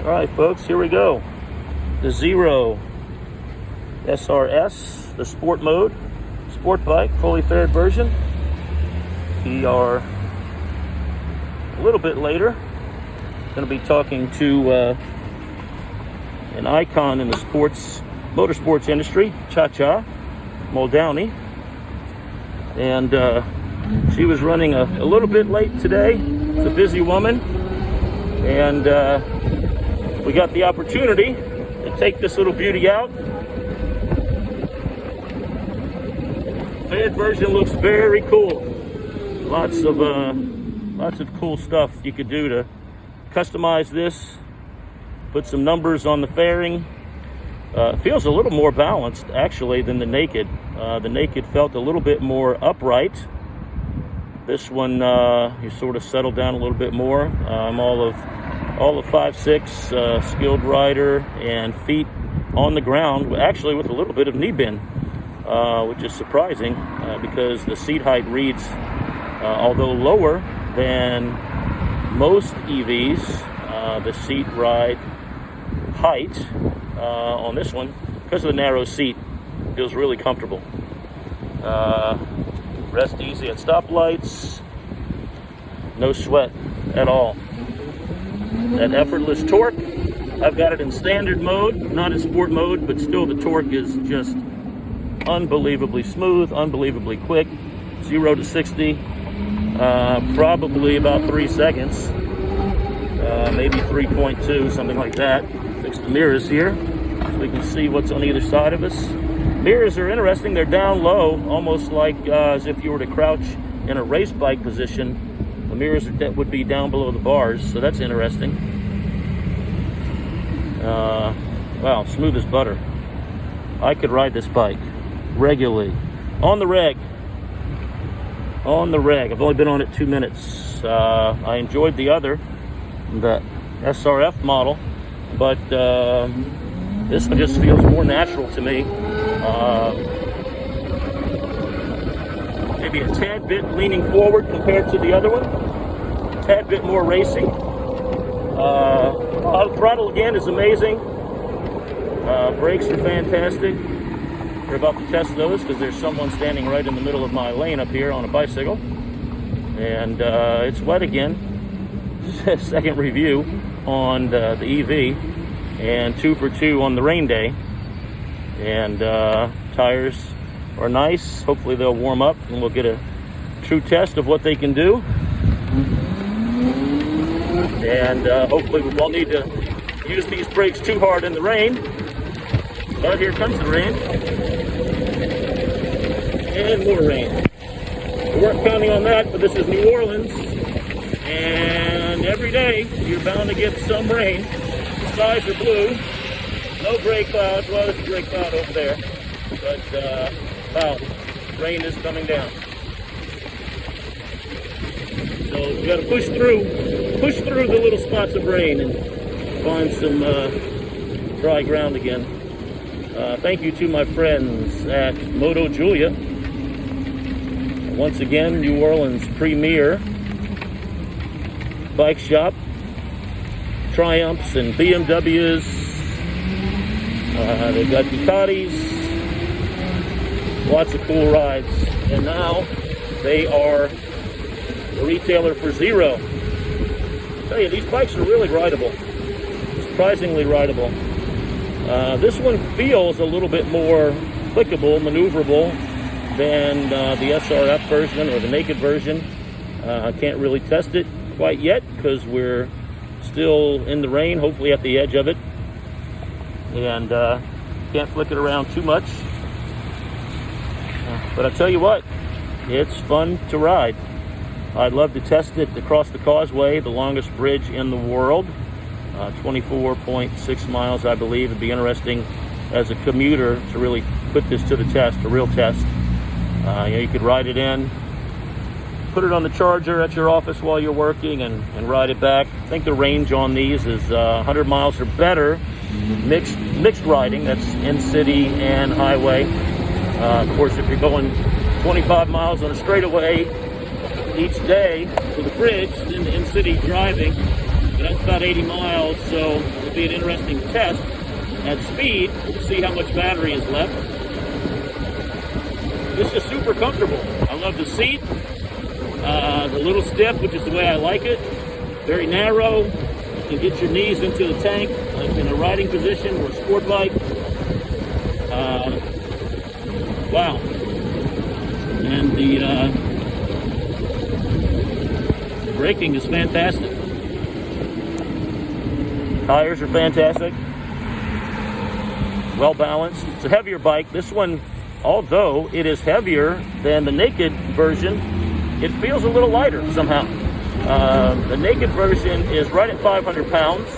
All right, folks, here we go. The Zero SRS, the sport mode, sport bike, fully faired version. We are a little bit later going to be talking to an icon in the motorsports industry, Cha-Cha Muldowney. And she was running a little bit late today. It's a busy woman. And we got the opportunity to take this little beauty out. Fed version looks very cool. Lots of cool stuff you could do to customize this. Put some numbers on the fairing. It feels a little more balanced actually than the Naked. The Naked felt a little bit more upright. This one you sort of settled down a little bit more. I'm all of 5'6", skilled rider, and feet on the ground, actually with a little bit of knee bend, which is surprising because the seat height reads, although lower than most EVs, the seat ride height on this one, because of the narrow seat, feels really comfortable. Rest easy at stoplights, no sweat at all. That effortless torque, I've got it in standard mode, not in sport mode, but still the torque is just unbelievably smooth, unbelievably quick. 0 to 60, probably about 3 seconds, maybe 3.2, something like that. Fix the mirrors here so we can see what's on either side of us. Mirrors are interesting. They're down low, almost like as if you were to crouch in a race bike position. The mirrors would be down below the bars, so that's interesting. Wow, smooth as butter. I could ride this bike regularly. On the reg. I've only been on it 2 minutes. I enjoyed the SRF model, but this one just feels more natural to me. Maybe a tad bit leaning forward compared to the other one. A tad bit more racing. Throttle again is amazing. Brakes are fantastic. We're about to test those because there's someone standing right in the middle of my lane up here on a bicycle. And it's wet again. Second review on the EV, and 2 for 2 on the rain day. And tires are nice. Hopefully they'll warm up and we'll get a true test of what they can do. And hopefully we won't need to use these brakes too hard in the rain. But here comes the rain. And more rain. We weren't counting on that, but this is New Orleans. And every day you're bound to get some rain. The skies are blue. No gray clouds. Well, there's a gray cloud over there. But, wow, rain is coming down. So we got to push through the little spots of rain and find some dry ground again. Thank you to my friends at Moto Julia. Once again, New Orleans' premier bike shop. Triumphs and BMWs. They've got Ducatis. Lots of cool rides. And now they are the retailer for Zero. I tell you, these bikes are really rideable. Surprisingly rideable. This one feels a little bit more clickable, maneuverable than the SRF version or the Naked version. I can't really test it quite yet because we're still in the rain, hopefully at the edge of it. And can't flick it around too much. But I tell you what, it's fun to ride. I'd love to test it across the causeway, the longest bridge in the world. 24.6 miles, I believe. It'd be interesting as a commuter to really put this to the test, a real test. You could ride it in, put it on the charger at your office while you're working, and ride it back. I think the range on these is 100 miles or better. Mixed riding, that's in city and highway. Of course, if you're going 25 miles on a straightaway each day to the bridge in city driving, but that's about 80 miles, so it'll be an interesting test at speed to see how much battery is left. This is super comfortable. I love the seat. A little stiff, which is the way I like it. Very narrow. You can get your knees into the tank, like in a riding position or a sport bike. Wow. And the braking is fantastic. Tires are fantastic. Well balanced. It's a heavier bike. This one, although it is heavier than the naked version, it feels a little lighter somehow. The naked version is right at 500 pounds.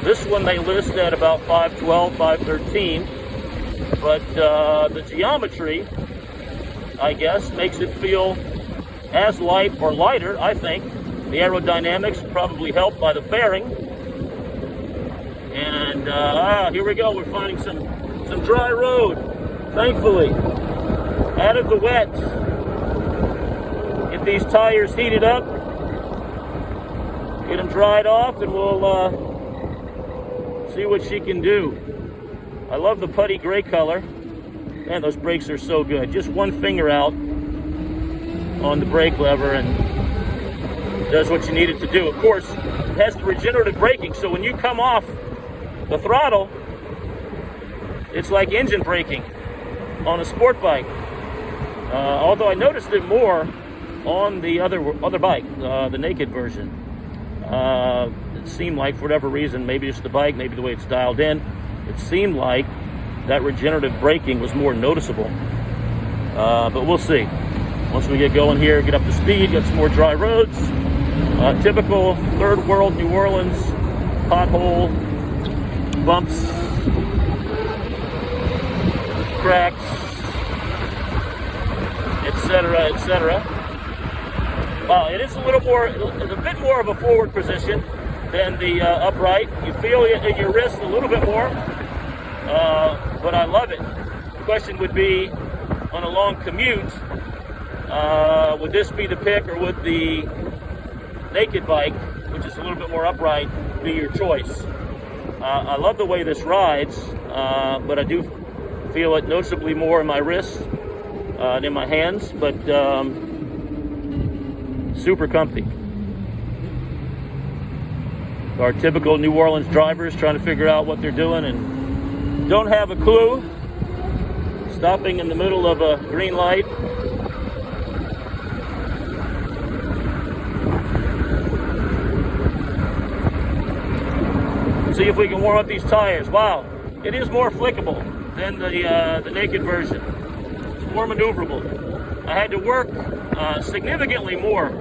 This one they list at about 512, 513. But the geometry, I guess, makes it feel as light or lighter, I think. The aerodynamics probably helped by the fairing. And here we go. We're finding some dry road, thankfully. Out of the wet. Get these tires heated up. Get them dried off, and we'll see what she can do. I love the putty gray color. Man, those brakes are so good. Just one finger out on the brake lever and does what you need it to do. Of course, it has the regenerative braking, so when you come off the throttle, it's like engine braking on a sport bike. Although I noticed it more on the other bike, the naked version. It seemed like, for whatever reason, maybe it's the bike, maybe the way it's dialed in, it seemed like that regenerative braking was more noticeable. But we'll see. Once we get going here, get up to speed, get some more dry roads. Typical third world New Orleans, pothole, bumps, cracks, etc., etc. It is a little more, a bit more of a forward position than the upright. You feel it in your wrist a little bit more, but I love it. The question would be, on a long commute, would this be the pick, or would the naked bike, which is a little bit more upright, be your choice? I love the way this rides, but I do feel it noticeably more in my wrists than in my hands, but super comfy. Our typical New Orleans drivers trying to figure out what they're doing and don't have a clue. Stopping in the middle of a green light. See if we can warm up these tires. Wow, it is more flickable than the naked version. It's more maneuverable. I had to work significantly more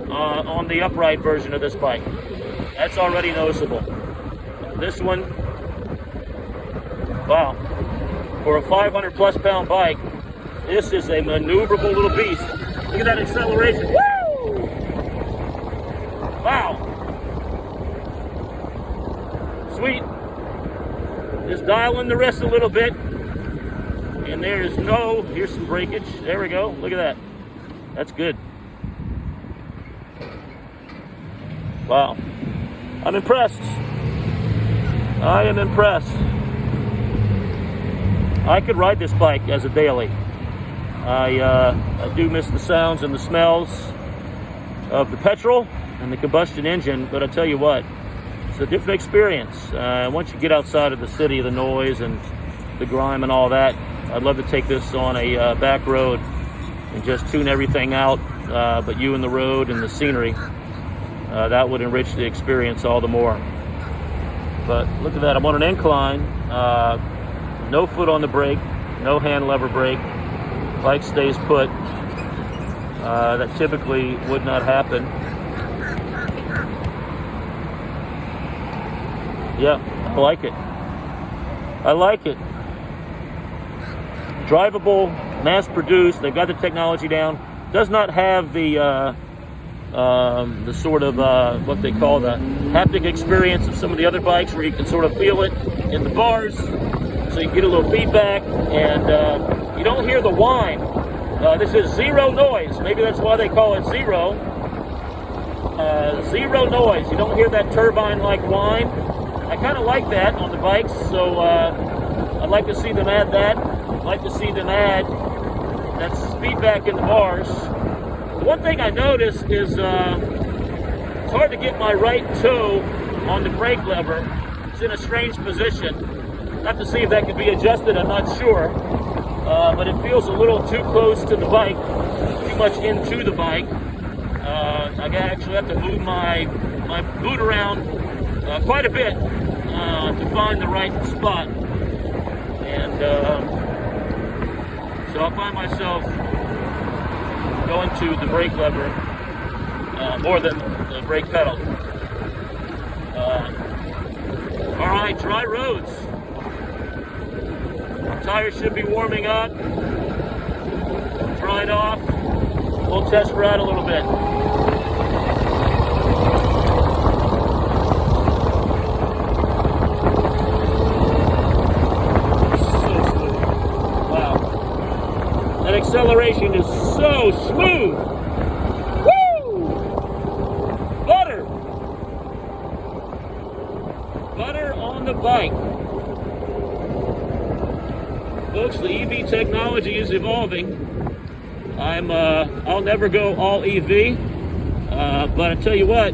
on the upright version of this bike. That's already noticeable. This one, wow, for a 500 plus pound bike, this is a maneuverable little beast. Look at that acceleration. Woo! Wow. Sweet. Just dial in the wrist a little bit. And here's some breakage. There we go. Look at that. That's good. Wow. I'm impressed. I am impressed. I could ride this bike as a daily. I do miss the sounds and the smells of the petrol and the combustion engine, but I tell you what, it's a different experience. Once you get outside of the city, the noise and the grime and all that, I'd love to take this on a back road and just tune everything out, but you and the road and the scenery. That would enrich the experience all the more. But look at that, I'm on an incline, no foot on the brake, no hand lever brake, bike stays put. That typically would not happen. Yeah, I like it. I like it. Drivable, mass-produced, they've got the technology down. Does not have the sort of what they call the haptic experience of some of the other bikes, where you can sort of feel it in the bars, so you get a little feedback, and you don't hear the whine. This is zero noise. Maybe that's why they call it zero. Zero noise. You don't hear that turbine-like whine. I kind of like that on the bikes, so I'd like to see them add that. I'd like to see them add that feedback in the bars. The one thing I noticed is it's hard to get my right toe on the brake lever. It's in a strange position. I have to see if that can be adjusted, I'm not sure. But it feels a little too close to the bike, too much into the bike. I actually have to move my boot around quite a bit to find the right spot. And so I find myself going to the brake lever more than the brake pedal. All right, dry roads. Tires should be warming up. Dry it off. We'll test ride a little bit. Acceleration is so smooth. Woo! Butter. Butter on the bike. Folks, the EV technology is evolving. I'll never go all EV, but I tell you what,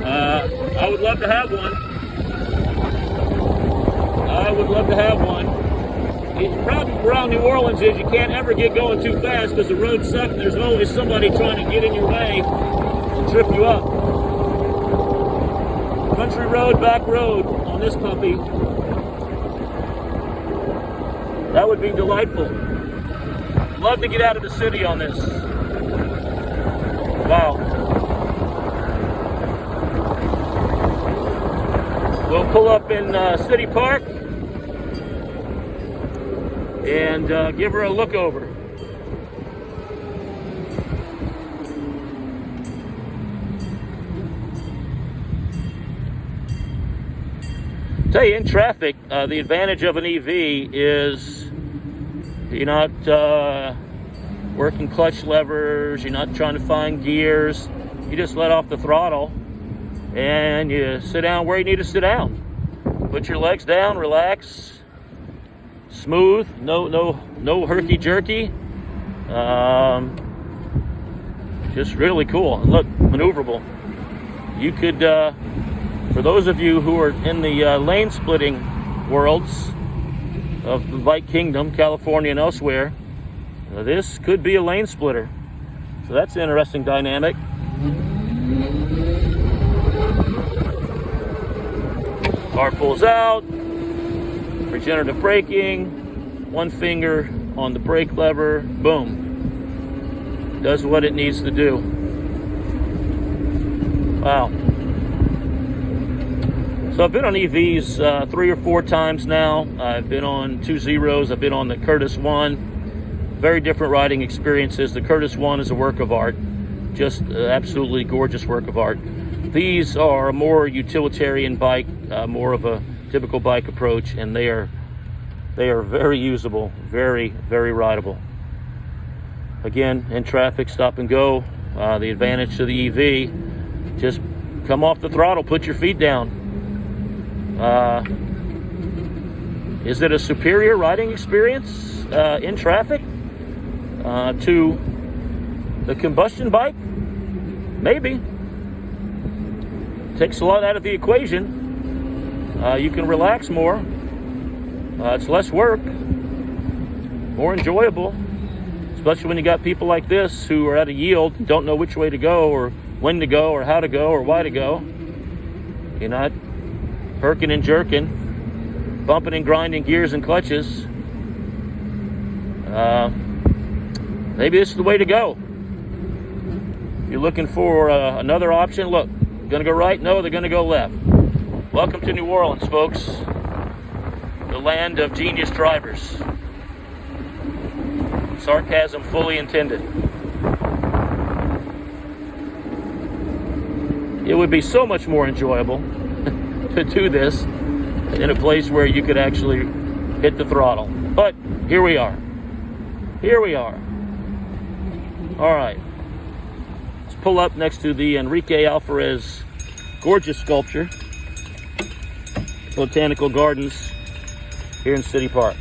I would love to have one. I would love to have one. The problem around New Orleans is you can't ever get going too fast because the roads suck. There's always somebody trying to get in your way and trip you up. Country road, back road on this puppy. That would be delightful. Love to get out of the city on this. Wow. We'll pull up in City Park and give her a look over. Tell you, in traffic, the advantage of an EV is you're not working clutch levers, you're not trying to find gears. You just let off the throttle and you sit down where you need to sit down. Put your legs down, relax. Smooth, no herky jerky. Just really cool. Look, maneuverable. You could, for those of you who are in the lane splitting worlds of the bike kingdom, California and elsewhere, this could be a lane splitter. So that's an interesting dynamic. Car pulls out. Regenerative braking, one finger on the brake lever, boom. Does what it needs to do. Wow. So I've been on EVs 3 or 4 times now. I've been on 2 Zeros, I've been on the Curtis One. Very different riding experiences. The Curtis One is a work of art. Just absolutely gorgeous work of art. These are a more utilitarian bike, more of a typical bike approach, and they are very usable, very, very rideable. Again, in traffic, stop and go. The advantage to the EV, just come off the throttle, put your feet down. Is it a superior riding experience in traffic to the combustion bike? Maybe. Takes a lot out of the equation. You can relax more. It's less work, more enjoyable, especially when you got people like this who are at a yield and don't know which way to go or when to go or how to go or why to go. You're not herking and jerking, bumping and grinding gears and clutches. Maybe this is the way to go. If you're looking for another option, look, gonna go right? No, they're gonna go left. Welcome to New Orleans, folks. The land of genius drivers. Sarcasm fully intended. It would be so much more enjoyable to do this in a place where you could actually hit the throttle. But here we are. Here we are. All right. Let's pull up next to the Enrique Alvarez gorgeous sculpture, Botanical Gardens here in City Park.